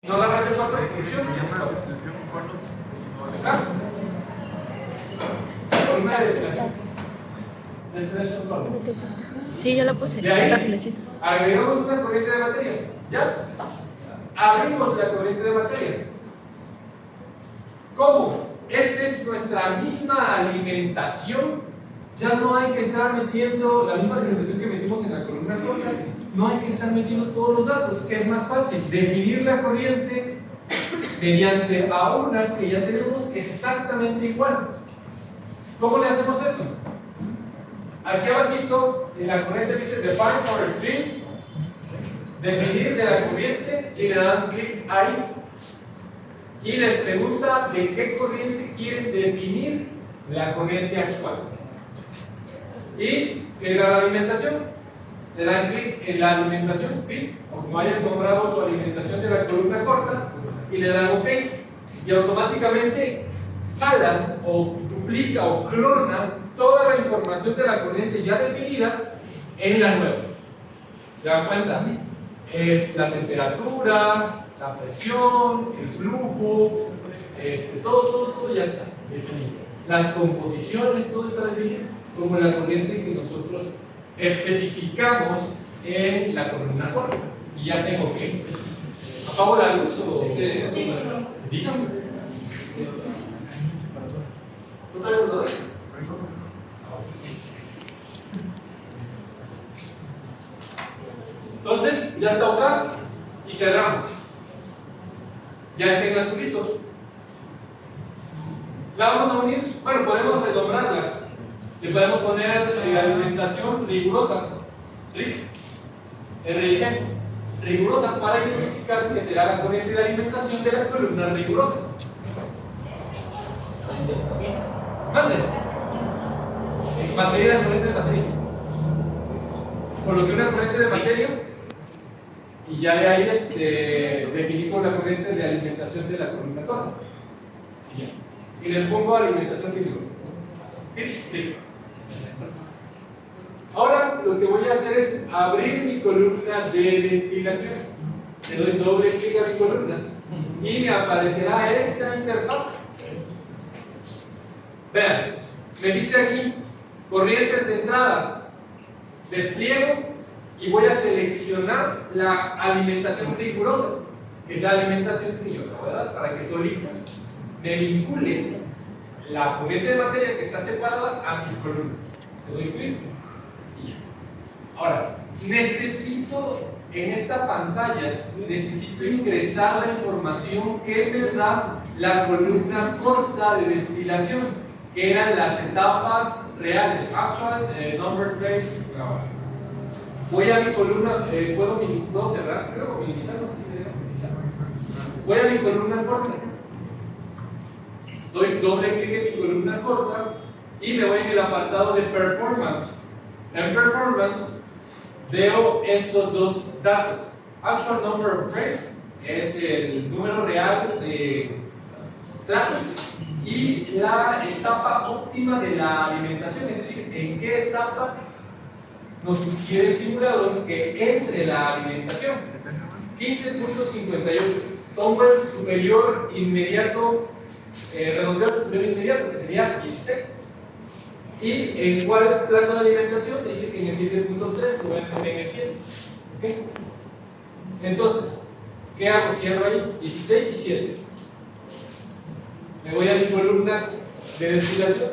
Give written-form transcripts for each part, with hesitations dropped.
No la parte 4 función. Acá. Una destinación column. Sí, ya la puse. De ahí, Esta flechita. agregamos una corriente de materia. ¿Ya? Abrimos la corriente de materia. ¿Cómo? Esta es nuestra misma alimentación. Ya no hay que estar metiendo la misma alimentación que metimos en la columna corta. No hay que estar metiendo todos los datos, que es más fácil definir la corriente mediante a una que ya tenemos que es exactamente igual. ¿Cómo le hacemos eso? Aquí abajito en la corriente dice define for strings, definir de la corriente, y le dan clic ahí y les pregunta de qué corriente quieren definir la corriente actual. Y en la alimentación, le dan clic en la alimentación, clic, o como hayan nombrado su alimentación de la columna corta, y le dan OK, y automáticamente jalan o duplica o clona toda la información de la corriente ya definida en la nueva. ¿Se dan cuenta? Es la temperatura, la presión, el flujo, todo ya está definido. Las composiciones, todo está definido como la corriente que nosotros especificamos en la columna corta. Y ya tengo que apago la luz o dígame. ¿Tú traes los dos? Entonces, ya está acá y cerramos. Ya está en azulito. ¿La vamos a unir? Bueno, podemos renombrarla. Le podemos poner alimentación rigurosa. RIG. Rigurosa para identificar que será la corriente de alimentación de la columna rigurosa. Manden. Materia de corriente de materia. Coloqué una corriente de materia y ya de ahí definí con la corriente de alimentación de la columna corta. Y le pongo alimentación rigurosa. Ahora lo que voy a hacer es abrir mi columna de destilación. Le doy doble clic a mi columna y me aparecerá esta interfaz. Vean, me dice aquí corrientes de entrada, despliego y voy a seleccionar la alimentación rigurosa, que es la alimentación que yo acabo de dar, para que solita me vincule la corriente de materia que está separada a mi columna. Le doy clic y ya. Ahora, necesito en esta pantalla, necesito ingresar la información que me da la columna corta de destilación, que eran las etapas reales, actual, number trace. Voy a mi columna, ¿puedo cerrar? Creo que minimizar, no sé si me deja minimizar. Voy a mi columna corta, doy doble clic en mi columna corta y me voy en el apartado de performance. En performance veo estos dos datos. Actual number of trays es el número real de platos y la etapa óptima de la alimentación, es decir, en qué etapa nos sugiere el simulador que entre la alimentación. 15.58, tomo el superior inmediato, redondeo el superior inmediato, que sería 16. Y en cuál plato de alimentación me dice que en el 7.3 lo voy a meter en el 7. ¿Okay? Entonces, ¿qué hago? Cierro ahí 16 y 7. Me voy a mi columna de destilación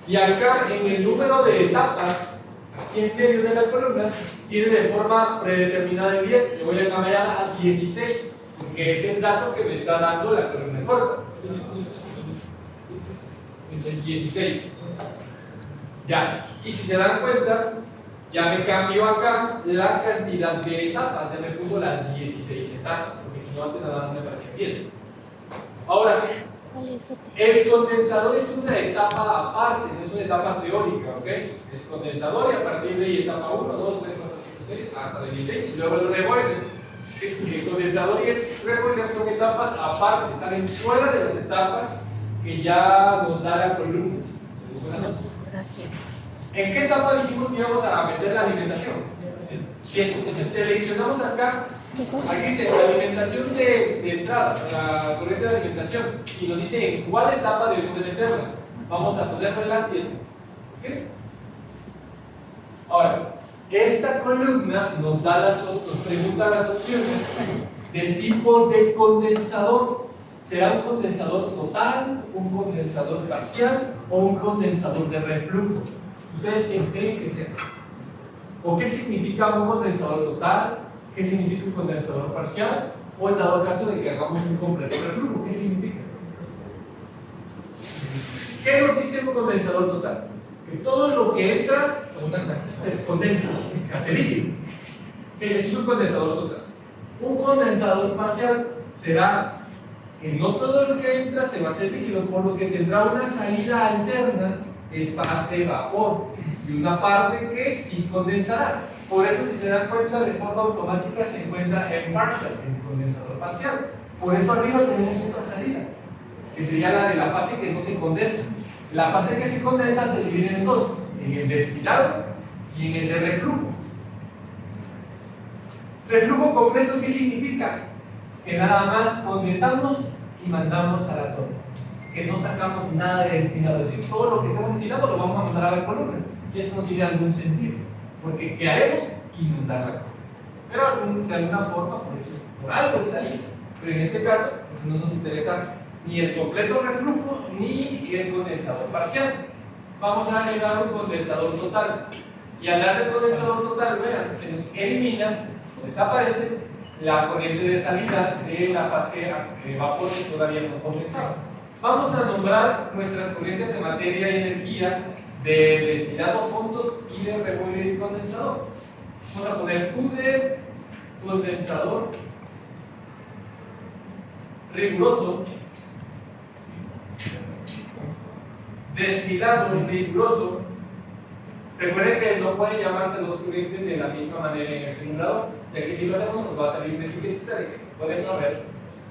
y acá en el número de etapas, aquí en medio de la columna, tiene de forma predeterminada el 10. Le voy a cambiar a 16 porque es el dato que me está dando la columna corta. El 16. Ya, y si se dan cuenta, ya me cambió acá la cantidad de etapas, se me puso las 16 etapas, porque si no antes nada más me parecía 10. Ahora, el condensador es una etapa aparte, no es una etapa teórica, ¿ok? Es condensador y a partir de ahí etapa 1, 2, 3, 4, 5, 6, hasta el 16 y luego los reboiles. El condensador y el reboiler son etapas aparte, salen fuera de las etapas que ya nos da la columna. ¿En qué etapa dijimos que íbamos a meter la alimentación? Bien, entonces seleccionamos acá Aquí dice la alimentación de entrada, la corriente de alimentación, y nos dice en cuál etapa debemos de meterla. Vamos a ponerla en la 7. ¿Okay? Ahora, esta columna nos pregunta las opciones del tipo de condensador. ¿Será un condensador total, un condensador parcial o un condensador de reflujo? ¿Ustedes qué creen que sea? ¿O qué significa un condensador total? ¿Qué significa un condensador parcial? O en dado caso de que hagamos un completo reflujo, ¿qué significa? ¿Qué nos dice un condensador total? Que todo lo que entra se condensa, se hace líquido. Eso es un condensador total. Un condensador parcial será que no todo lo que entra se va a hacer líquido, por lo que tendrá una salida alterna de fase vapor y una parte que sí condensará. Por eso, si se dan cuenta, de forma automática se encuentra en partial, en condensador parcial. Por eso arriba tenemos otra salida, que sería la de la fase que no se condensa. La fase que se condensa se divide en dos, en el destilado y en el de reflujo. Reflujo completo, ¿qué significa? Que nada más condensamos y mandamos a la torre, que no sacamos nada de destilado, es decir, todo lo que estamos destilando lo vamos a mandar a la columna, y eso no tiene algún sentido, porque ¿qué haremos? Inundar la columna. Pero de alguna forma, por algo está ahí, pero en este caso pues, no nos interesa ni el completo reflujo ni el condensador parcial. Vamos a agregar un condensador total, y al dar de condensador total, vean, se nos elimina o desaparece la corriente de salida de la fase de vapor que todavía no condensaba. Vamos a nombrar nuestras corrientes de materia y energía de destilado, fondos y de reboiler y condensador. Vamos a poner U de condensador riguroso, destilado riguroso. Recuerden que no pueden llamarse dos corrientes de la misma manera en el simulador, ya que si lo hacemos nos va a salir una etiquetita de que pueden no haber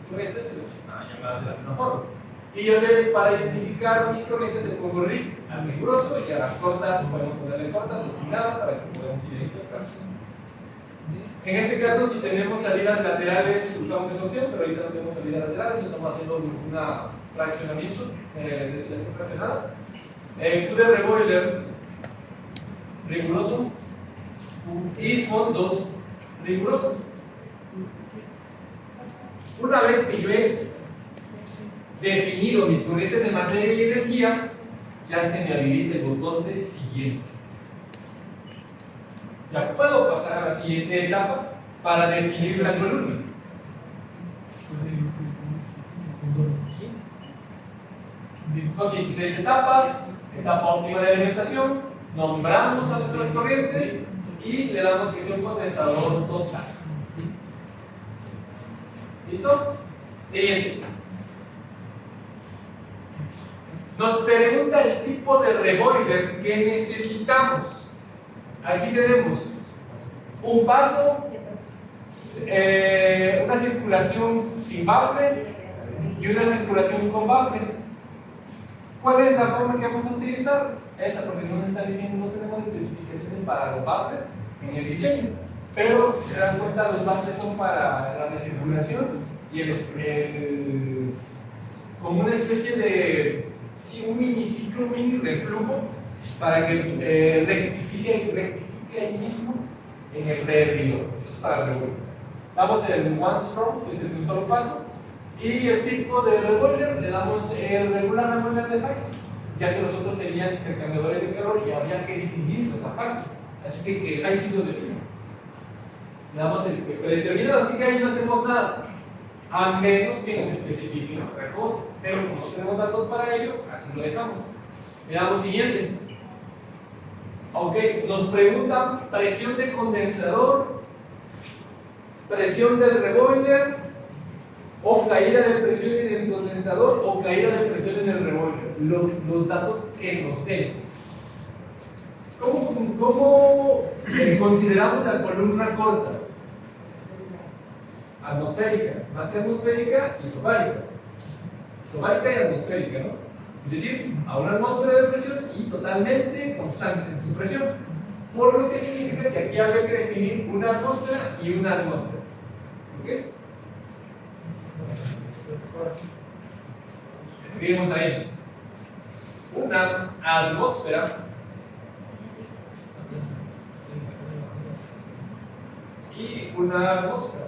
corrientes llamadas de la misma forma. Y yo para identificar mis corrientes le pongo RIC al riguroso, y a las cortas podemos ponerle cortas o sin nada para que podamos identificar. En este caso, si tenemos salidas laterales, usamos esa opción, pero ahorita no tenemos salidas laterales, estamos haciendo un fraccionamiento de destilación fraccionada. Q de reboiler riguroso y fondos rigurosos. Una vez que yo he definido mis corrientes de materia y energía, ya se me habilita el botón de siguiente. Ya puedo pasar a la siguiente etapa para definir la columna. Son 16 etapas. Etapa óptima de alimentación. Nombramos a nuestras corrientes y le damos que sea un condensador total. ¿Listo? Siguiente. Nos pregunta el tipo de reboiler que necesitamos. Aquí tenemos un paso, una circulación sin bafle y una circulación con bafle. ¿Cuál es la forma que vamos a utilizar? Esa, porque nos están diciendo no tenemos especificaciones para los bafles en el diseño, pero si se dan cuenta, los bafles son para la recirculación y como una especie de un miniciclo, un mini reflujo para que rectifique ahí mismo en el rehervidor. Eso es para el reboiler. Damos el one stroke, que es el de un solo paso, y el tipo de reboiler le damos el regular reboiler de Heiss, ya que los otros serían intercambiadores de calor y habría que definirlos aparte. Así que Heiss sí los define. Le damos el que fue determinado, así que ahí no hacemos nada, a menos que nos especifiquen otra cosa. Pero como no tenemos datos para ello, así lo dejamos. Le damos siguiente. Ok, nos preguntan presión de condensador, presión del reboiler, o caída de presión en el condensador, o caída de presión en el reboiler. Los datos que nos den. ¿Cómo consideramos la columna corta? Atmosférica, más que atmosférica, isobárica. Isobárica y atmosférica, ¿no? Es decir, a una atmósfera de presión y totalmente constante en su presión. Por lo que significa que aquí habría que definir una atmósfera y una atmósfera. ¿Ok? Escribimos ahí una atmósfera y una atmósfera.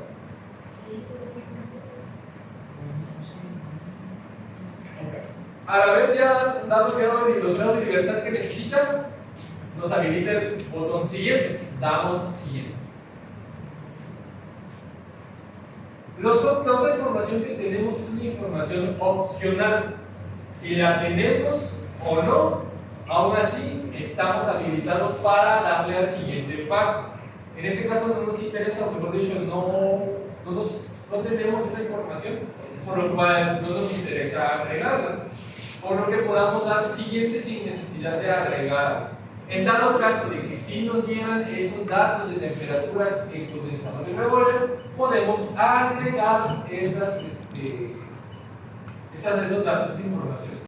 A la vez ya damos grado de los grados de libertad que necesitan, nos habilita el botón siguiente, damos siguiente. La otra información que tenemos es una información opcional. Si la tenemos o no, aún así estamos habilitados para darle al siguiente paso. En este caso no nos interesa, o mejor dicho, no tenemos esa información, por lo cual no nos interesa agregarla. Por lo que podamos dar siguiente sin necesidad de agregarla. En dado caso de que sí nos llegan esos datos de temperaturas en condensador y revólver, podemos agregar esos datos, esa información.